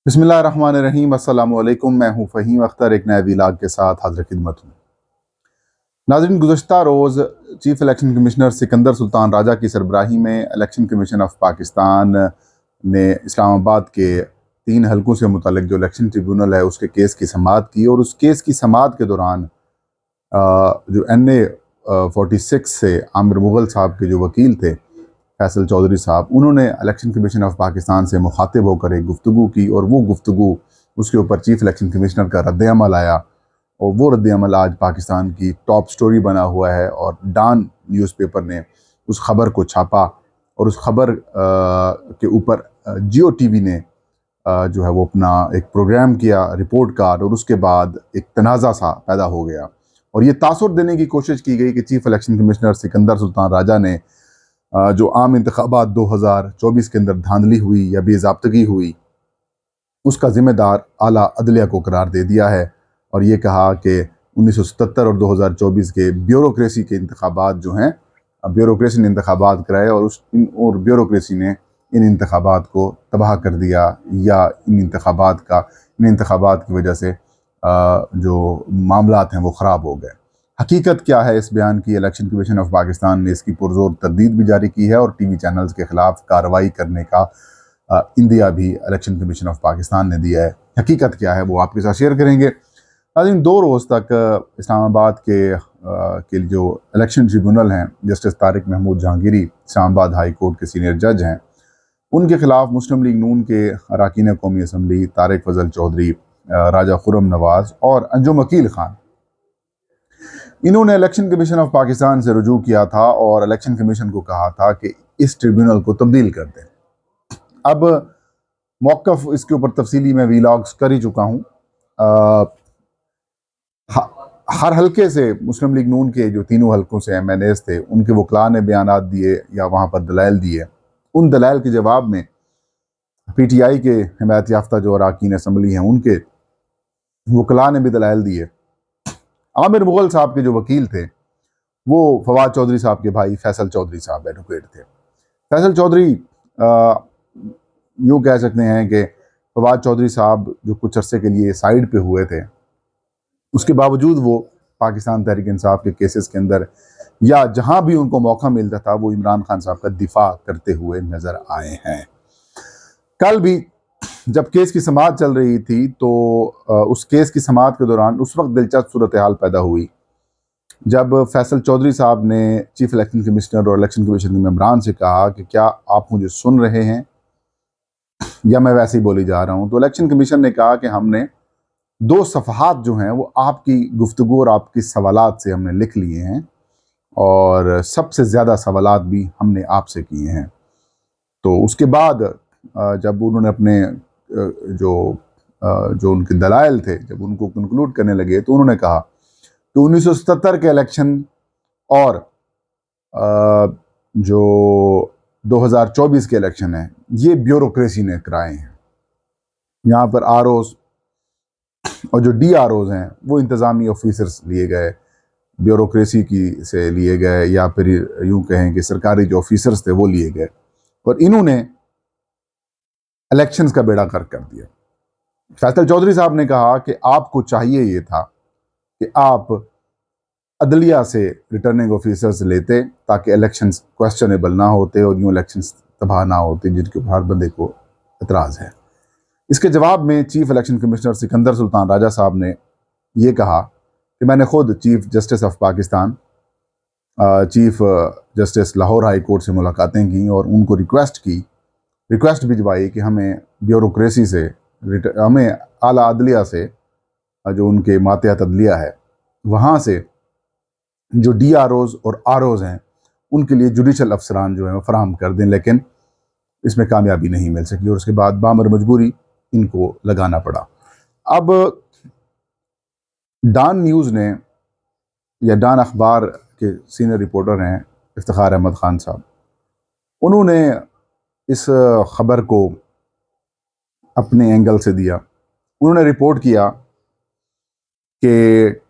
बिस्मिल्लाहिर्रहमानिर्रहीम। अस्सलामुअलैकुम। मैं हूँ फ़हीम अख्तर, एक नए व्लॉग के साथ हाज़िर खिदमत हूँ। नाज़रीन, गुज़श्ता रोज़ chief election commissioner Sikandar Sultan राजा की सरबराही में इलेक्शन कमीशन ऑफ पाकिस्तान ने इस्लामाबाद के 3 हलकों से मुतल्लिक जो इलेक्शन ट्रिब्यूनल है उसके केस की समाअत की, और उस केस की समाअत के दौरान जो NA 46 से आमिर मुग़ल साहब के जो वकील थे फैसल चौधरी साहब, उन्होंने इलेक्शन कमीशन ऑफ पाकिस्तान से मुखातिब होकर एक गुफ्तगू की, और वो गुफ्तगू उसके ऊपर चीफ इलेक्शन कमिश्नर का रद्द-ए-अमल आया, और वो रद्द-ए-अमल आज पाकिस्तान की टॉप स्टोरी बना हुआ है। और डॉन न्यूज़पेपर ने उस खबर को छापा, और उस खबर के ऊपर जियो टीवी ने जो है वो अपना एक प्रोग्राम किया रिपोर्ट कार्ड, और उसके बाद एक तनाज़ा सा पैदा हो गया, और ये तासुर देने की कोशिश की गई कि chief election commissioner Sikandar Sultan Raja ने जो आम इंतखाबात 2024 के अंदर धांधली हुई या बेज़ाब्तगी हुई, उसका ज़िम्मेदार आला अदलिया को करार दे दिया है, और ये कहा कि 1977 और 2024 के ब्यूरोक्रेसी के इंतखाबात जो हैं, ब्यूरोक्रेसी ने इंतखाबात कराए, और ब्यूरोक्रेसी ने इन इंतखाबात को तबाह कर दिया, या इन इंतखाबात की वजह से जो मामलात हैं वो ख़राब हो गए। हकीकत क्या है इस बयान की? इलेक्शन कमीशन ऑफ पाकिस्तान ने इसकी पुरजोर तरदीद भी जारी की है, और टीवी चैनल्स के खिलाफ कार्रवाई करने का इंदिया भी इलेक्शन कमीशन ऑफ पाकिस्तान ने दिया है। हकीकत क्या है वो आपके साथ शेयर करेंगे। नाज़रीन, 2 रोज़ तक इस्लामाबाद के जो इलेक्शन ट्रिब्यूनल हैं, justice Tariq Mahmood Jahangiri Islamabad high court के सीनियर जज हैं, उनके खिलाफ मुस्लिम लीग नून के अरकान कौमी असम्बली तारिक फजल चौधरी, राजा खुर्रम नवाज और अंजुम अकील खान, इन्होंने इलेक्शन कमीशन ऑफ पाकिस्तान से रुजू किया था, और इलेक्शन कमीशन को कहा था कि इस ट्रिब्यूनल को तब्दील कर दें। अब मौक़िफ़ इसके ऊपर तफसीली मैं वीलॉग्स कर ही चुका हूँ। हर हल्के से मुस्लिम लीग नून के जो तीनों हल्कों से MNAs थे, उनके वकला ने बयानात दिए या वहाँ पर दलाइल दिए। उन दलाइल के जवाब में PTI के हिमायत याफ्ता जो अरकान असम्बली हैं, उनके वकला ने भी दलाइल दिए। आमिर मुग़ल साहब के जो वकील थे वो फवाद चौधरी साहब के भाई फैसल चौधरी साहब एडवोकेट थे। फैसल चौधरी यूँ कह सकते हैं कि फवाद चौधरी साहब जो कुछ अरसे के लिए साइड पे हुए थे, उसके बावजूद वो पाकिस्तान तहरीक इंसाफ के केसेस के अंदर या जहाँ भी उनको मौका मिलता था वो इमरान खान साहब का दिफा करते हुए नज़र आए हैं। कल भी जब केस की समाअत चल रही थी तो उस केस की समाअत के दौरान उस वक्त दिलचस्प सूरत हाल पैदा हुई जब फैसल चौधरी साहब ने चीफ इलेक्शन कमिश्नर और इलेक्शन कमीशन के मेंबरान से कहा कि क्या आप मुझे सुन रहे हैं या मैं वैसे ही बोली जा रहा हूं। तो इलेक्शन कमीशन ने कहा कि हमने 2 सफ़हात जो हैं वो आपकी गुफ्तगू और आपकी सवालात से हमने लिख लिए हैं, और सबसे ज़्यादा सवालात भी हमने आपसे किए हैं। तो उसके बाद जब उन्होंने अपने जो उनके दलाइल थे, जब उनको कंक्लूड करने लगे, तो उन्होंने कहा कि 1977 के इलेक्शन और जो 2024 के इलेक्शन है, ये ब्यूरोक्रेसी ने कराए हैं। यहाँ पर ROs और जो DROs हैं वो इंतज़ामी ऑफिसर्स लिए गए, ब्यूरोक्रेसी की से लिए गए, या फिर यूँ कहें कि सरकारी जो ऑफिसर्स थे वो लिए गए, और इन्होंने इलेक्शंस का बेड़ा गर्क कर दिया। फैसल चौधरी साहब ने कहा कि आपको चाहिए ये था कि आप अदलिया से रिटर्निंग ऑफिसर्स लेते ताकि इलेक्शंस क्वेश्चनेबल ना होते और यूँ इलेक्शंस तबाह ना होते, जिनके ऊपर हर बंदे को एतराज़ है। इसके जवाब में chief election commissioner Sikandar Sultan राजा साहब ने ये कहा कि मैंने खुद chief justice of Pakistan, chief justice Lahore high court से मुलाकातें की और उनको रिक्वेस्ट भिजवाई कि हमें ब्यूरोक्रेसी से, हमें आला अदलिया से, जो उनके मातहत अदलिया है, वहाँ से जो DROs और ROs हैं उनके लिए जुडिशल अफसरान जो हैं वो फराहम कर दें, लेकिन इसमें कामयाबी नहीं मिल सकी, और उसके बाद बामर मजबूरी इनको लगाना पड़ा। अब डॉन न्यूज़ ने, या डॉन अखबार के सीनियर रिपोर्टर हैं इफ्तिखार अहमद ख़ान साहब, उन्होंने इस ख़बर को अपने एंगल से दिया। उन्होंने रिपोर्ट किया कि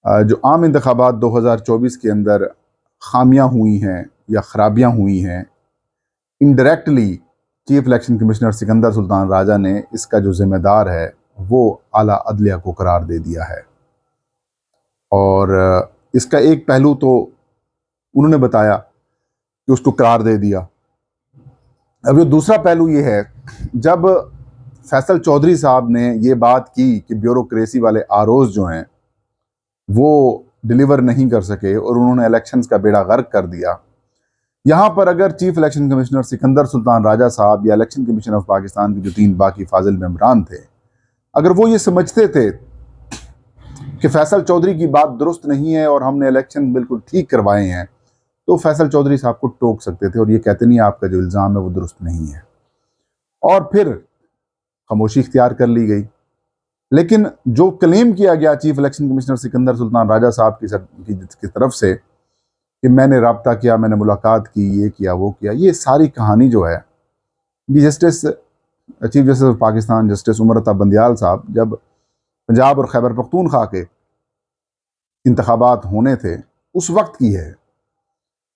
जो आम इंतखाबात 2024 के अंदर खामियां हुई हैं या ख़राबियां हुई हैं, indirectly chief election commissioner Sikandar Sultan Raja ने इसका जो जिम्मेदार है वो आला अदलिया को करार दे दिया है। और इसका एक पहलू तो उन्होंने बताया कि उसको करार दे दिया। अब जो दूसरा पहलू ये है, जब फैसल चौधरी साहब ने ये बात की कि ब्यूरोक्रेसी वाले आरओज जो हैं वो डिलीवर नहीं कर सके और उन्होंने इलेक्शंस का बेड़ा गर्क कर दिया, यहाँ पर अगर chief election commissioner Sikandar Sultan राजा साहब या इलेक्शन कमीशन ऑफ पाकिस्तान के जो 3 बाकी फाजिल मेंबरान थे, अगर वो ये समझते थे कि फैसल चौधरी की बात दुरुस्त नहीं है और हमने इलेक्शन बिल्कुल ठीक करवाए हैं, तो फैसल चौधरी साहब को टोक सकते थे और ये कहते नहीं आपका जो इल्ज़ाम है वो दुरुस्त नहीं है, और फिर खामोशी इख्तियार कर ली गई। लेकिन जो क्लेम किया गया chief election commissioner Sikandar Sultan राजा साहब की तरफ से कि मैंने रब्ता किया, मैंने मुलाकात की, ये किया, वो किया, ये सारी कहानी जो है ये chief justice of Pakistan justice Umar Ata Bandial साहब जब पंजाब और खैबर पख्तूनख्वा के इंतखाबात होने थे उस वक्त की है।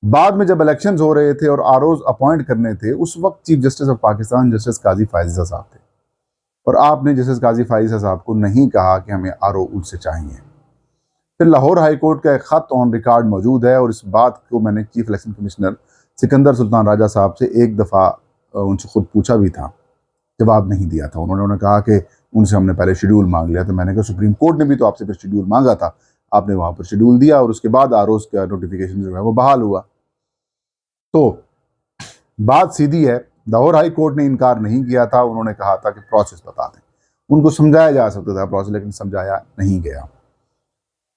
बाद में जब इलेक्शंस हो रहे थे और आरओज अपॉइंट करने थे, उस वक्त chief justice of Pakistan justice Qazi Faiza साहब थे और आपने जस्टिस काजी फायज़ा साहब को नहीं कहा कि हमें आरओ उनसे चाहिए। फिर लाहौर हाई कोर्ट का एक ख़त ऑन रिकॉर्ड मौजूद है और इस बात को मैंने chief election commissioner Sikandar Sultan राजा साहब से एक दफ़ा उनसे खुद पूछा भी था, जवाब नहीं दिया था। उन्होंने कहा कि उनसे हमने पहले शेड्यूल मांग लिया। तो मैंने कहा सुप्रीम कोर्ट ने भी तो आपसे फिर शेड्यूल मांगा था, आपने वहाँ पर शेड्यूल दिया और उसके बाद आरओज का नोटिफिकेशन जो है वो बहाल हुआ। तो बात सीधी है, लाहौर हाई कोर्ट ने इनकार नहीं किया था, उन्होंने कहा था कि प्रोसेस बता दें। उनको समझाया जा सकता था प्रोसेस, लेकिन समझाया नहीं गया।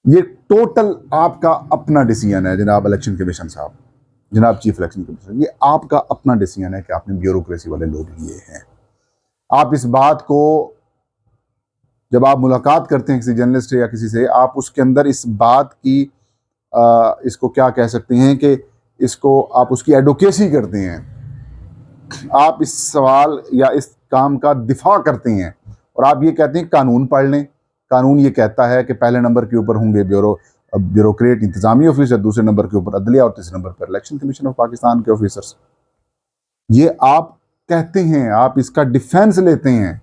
ये टोटल आपका अपना डिसीजन है जनाब इलेक्शन कमीशन साहब, जनाब चीफ इलेक्शन कमीशन, ये आपका अपना डिसीजन है कि आपने ब्यूरोक्रेसी वाले लोग लिए हैं। आप इस बात को जब आप मुलाकात करते हैं किसी जर्नलिस्ट या किसी से, आप उसके अंदर इस बात की इसको क्या कह सकते हैं कि इसको आप उसकी एडवोकेसी करते हैं, आप इस सवाल या इस काम का दिफा करते हैं और आप ये कहते हैं कानून पढ़ लें। कानून ये कहता है कि पहले नंबर के ऊपर होंगे ब्यूरोक्रेट इंतजामी ऑफिसर, दूसरे नंबर के ऊपर अदलिया और तीसरे नंबर पर इलेक्शन कमीशन ऑफ पाकिस्तान के ऑफिसर्स। ये आप कहते हैं, आप इसका डिफेंस लेते हैं।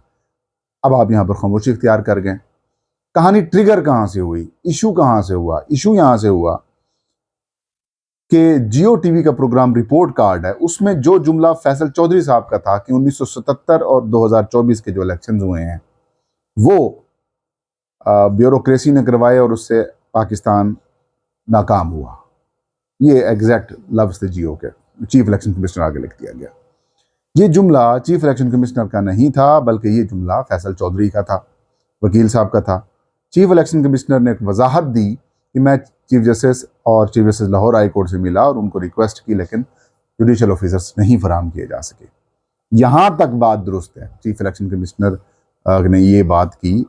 अब आप यहाँ पर खामोशी इख्तियार कर गए। कहानी ट्रिगर कहाँ से हुई, इशू कहाँ से हुआ? इशू यहाँ से हुआ कि जियो टीवी का प्रोग्राम रिपोर्ट कार्ड है, उसमें जो जुमला फैसल चौधरी साहब का था कि 1977 और 2024 के जो इलेक्शंस हुए हैं वो ब्यूरोक्रेसी ने करवाए और उससे पाकिस्तान नाकाम हुआ। ये एग्जैक्ट लफ्ज़ थे जियो के, चीफ इलेक्शन कमिश्नर आगे लिख दिया गया। ये जुमला चीफ इलेक्शन कमिश्नर का नहीं था, बल्कि ये जुमला फैसल चौधरी का था, वकील साहब का था। चीफ इलेक्शन कमिश्नर ने एक वजाहत दी कि मैं चीफ जस्टिस और chief justice Lahore high court से मिला और उनको रिक्वेस्ट की, लेकिन जुडिशल ऑफिसर्स नहीं फराहम किए जा सके। यहाँ तक बात दुरुस्त है, चीफ इलेक्शन कमिश्नर ने ये बात की,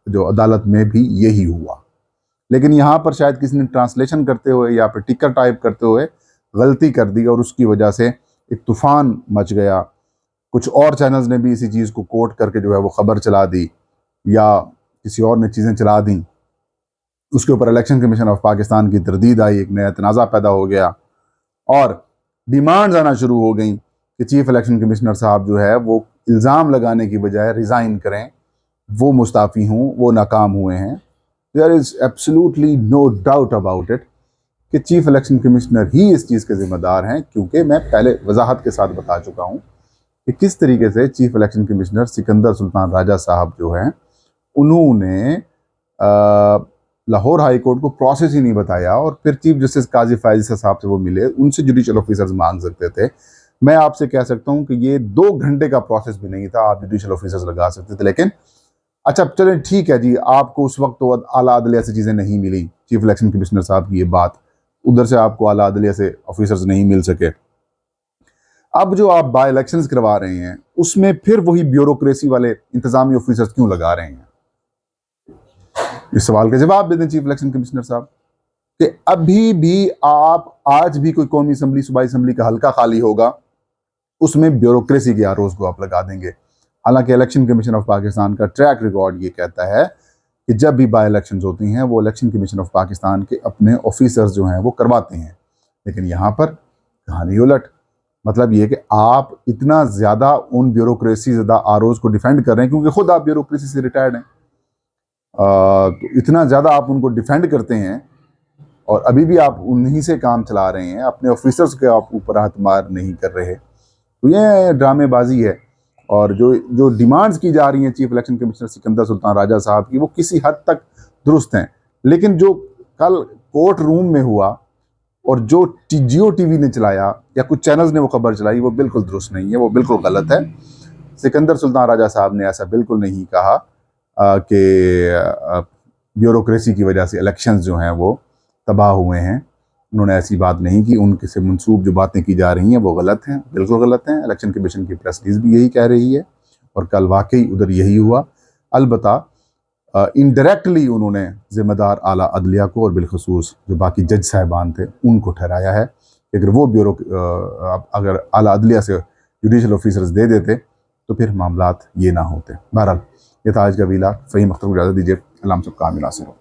जो अदालत में भी यही हुआ। लेकिन यहाँ पर शायद किसी ने ट्रांसलेशन करते हुए या फिर टिकर टाइप करते हुए गलती कर दी और उसकी वजह से एक तूफान मच गया। कुछ और चैनल्स ने भी इसी चीज़ को कोट करके जो है वो ख़बर चला दी या किसी और ने चीज़ें चला दी। उसके ऊपर इलेक्शन कमीशन ऑफ पाकिस्तान की तरदीद आई, एक नया तनाज़ा पैदा हो गया और डिमांड्स आना शुरू हो गई कि चीफ इलेक्शन कमिश्नर साहब जो है वो इल्ज़ाम लगाने की बजाय रिज़ाइन करें, वो मुस्ताफ़ी हूँ, वो नाकाम हुए हैं। There is absolutely no doubt about it कि चीफ इलेक्शन कमिश्नर ही इस चीज़ के ज़िम्मेदार हैं, क्योंकि मैं पहले वजाहत के साथ बता चुका हूँ कि किस तरीके से chief election commissioner Sikandar Sultan राजा साहब जो हैं उन्होंने लाहौर हाई कोर्ट को प्रोसेस ही नहीं बताया और फिर चीफ जस्टिस काजी फायज़ा साहब से वो मिले, उनसे जुडिशल ऑफिसर्स मांग सकते थे। मैं आपसे कह सकता हूँ कि ये 2 घंटे का प्रोसेस भी नहीं था, आप जुडिशल ऑफिसर्स लगा सकते थे। लेकिन अच्छा चलें ठीक है जी, आपको उस वक्त तो आला अदलिया से चीज़ें नहीं मिली, चीफ इलेक्शन कमिश्नर साहब की ये बात, उधर से आपको आला अदलिया से ऑफिसर्स नहीं मिल सके। अब जो आप बाय इलेक्शंस करवा रहे हैं उसमें फिर वही ब्यूरोक्रेसी वाले इंतजामी ऑफिसर्स क्यों लगा रहे हैं? इस सवाल का जवाब दे दें चीफ इलेक्शन कमिश्नर साहब कि अभी भी आप आज भी कोई कौमी असम्बली, सूबाई असम्बली का हल्का खाली होगा, उसमें ब्यूरोक्रेसी के आरोज को आप लगा देंगे। हालांकि इलेक्शन कमीशन ऑफ पाकिस्तान का ट्रैक रिकॉर्ड ये कहता है कि जब भी बाय इलेक्शंस होती हैं वो इलेक्शन कमीशन ऑफ पाकिस्तान के अपने ऑफिसर्स जो हैं वो करवाते हैं। लेकिन यहाँ पर कहानी उलट, मतलब ये कि आप इतना ज़्यादा उन ब्यूरोक्रेसी ज़्यादा आरओज को डिफेंड कर रहे हैं, क्योंकि खुद आप ब्यूरोक्रेसी से रिटायर्ड हैं। तो इतना ज़्यादा आप उनको डिफेंड करते हैं और अभी भी आप उन्हीं से काम चला रहे हैं, अपने ऑफिसर्स के आप ऊपर हाथ मार नहीं कर रहे। तो ये ड्रामेबाजी है। और जो जो डिमांड्स की जा रही हैं chief election commissioner Sikandar Sultan राजा साहब की, वो किसी हद तक दुरुस्त हैं, लेकिन जो कल कोर्ट रूम में हुआ और जो जियो टीवी ने चलाया या कुछ चैनल्स ने वो खबर चलाई, वो बिल्कुल दुरुस्त नहीं है, वो बिल्कुल गलत है। सिकंदर सुल्तान राजा साहब ने ऐसा बिल्कुल नहीं कहा कि ब्यूरोक्रेसी की वजह से इलेक्शंस जो हैं वो तबाह हुए हैं। उन्होंने ऐसी बात नहीं की। उनके से मंसूब जो बातें की जा रही हैं वो गलत हैं, बिल्कुल गलत हैं। इलेक्शन कमीशन की प्रेस रिलीज भी यही कह रही है और कल वाकई उधर यही हुआ। अलबत्ता इनडायरेक्टली उन्होंने ज़िम्मेदार आला अदलिया को और बिलखसूस जो बाकी जज साहिबान थे उनको ठहराया है कि अगर वो अगर आला अदलिया से जुडिशल ऑफिसर्स दे देते तो फिर मामलात ये ना होते। बहरहाल ये था आज का वीला। फ़हीम अख्तर को इजाज़त दीजिए। अल्लाह हम सब कामिल हासिल हो।